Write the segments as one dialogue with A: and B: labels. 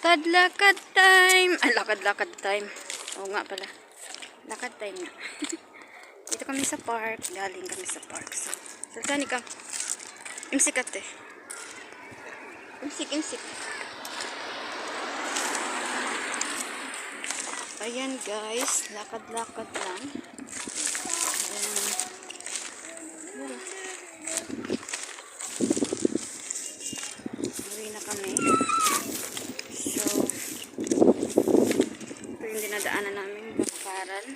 A: Lakad-lakad time. Ay, lakad-lakad time. Oo nga pala. Lakad time nga. Dito kami sa park. Galing kami sa park. So, saan ka? Imsik ate. Imsik. Ayan guys. Lakad-lakad lang. Uwi na kami. So, ito yung dinadaanan namin bakaran.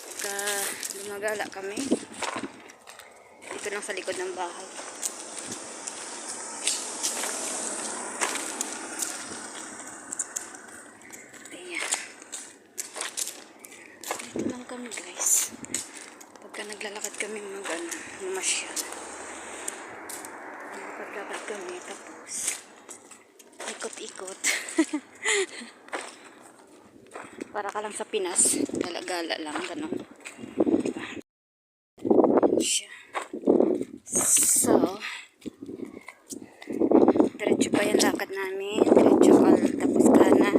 A: Pagka lumagala kami. Dito lang sa likod ng bahay. Ayan. Dito lang kami guys. Pagka naglalakad kami mamasyal. Naglalakad kami tapos ikot-ikot. Para ka lang sa Pinas. Gala-gala lang. Ganun. Diba? Ayan siya. So, diretso pa yung lakad namin. Diretso tapos kanan.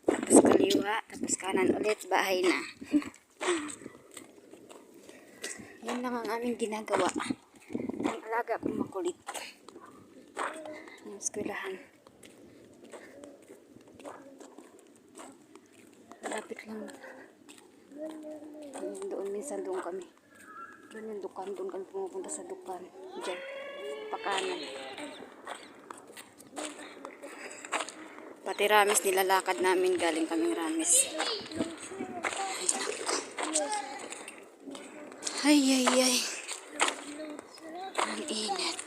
A: Tapos kaliwa. Tapos kanan ulit. Bahay na. Yan lang ang aming ginagawa. Ang alaga kong makulit. Yung eskwelahan. Malapit lang. Doon, minsan doon kami. Doon yung dukan. Doon kami pumupunta sa dukan. Diyan. Pakanan. Pati Ramis nilalakad namin. Galing kaming Ramis. Ay. Ang init.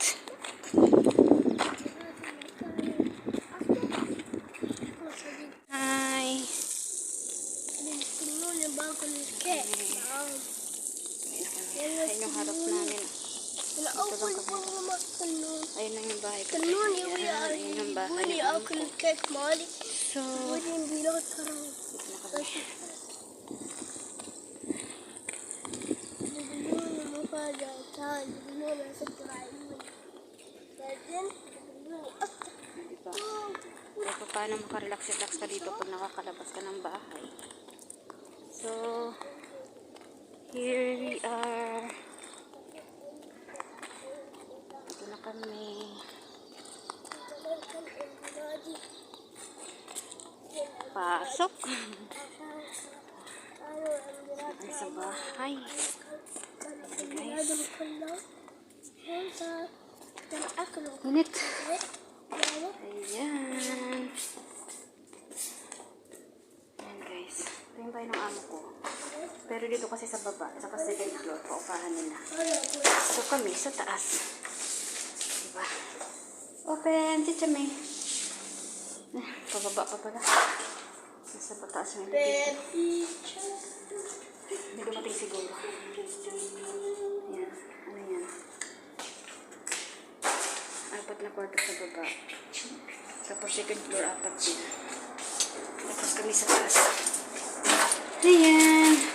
A: Hi. Ayun yung harap namin. Ayun na yung bahay ko. Ayun yung bahay. So, diba? Kaya paano makarelax-relax ka dito pag nakakalabas ka ng bahay. So, here we are. Ito na kami. Pasok. Ay, sa bahay. Init. Ayan. Ayan guys. Ito yung bahay ng amo ko. Pero dito kasi sa baba, sa second floor, paupahan nila. So kami sa taas. Diba? Open, Chicha May. Pababa pa pala. Nasa pataas yung dito. Hindi dumating siguro. Ayan. Ano yan? Apat na kwarto sa baba. Tapos second floor, apat din. Tapos kami sa taas. Ayan.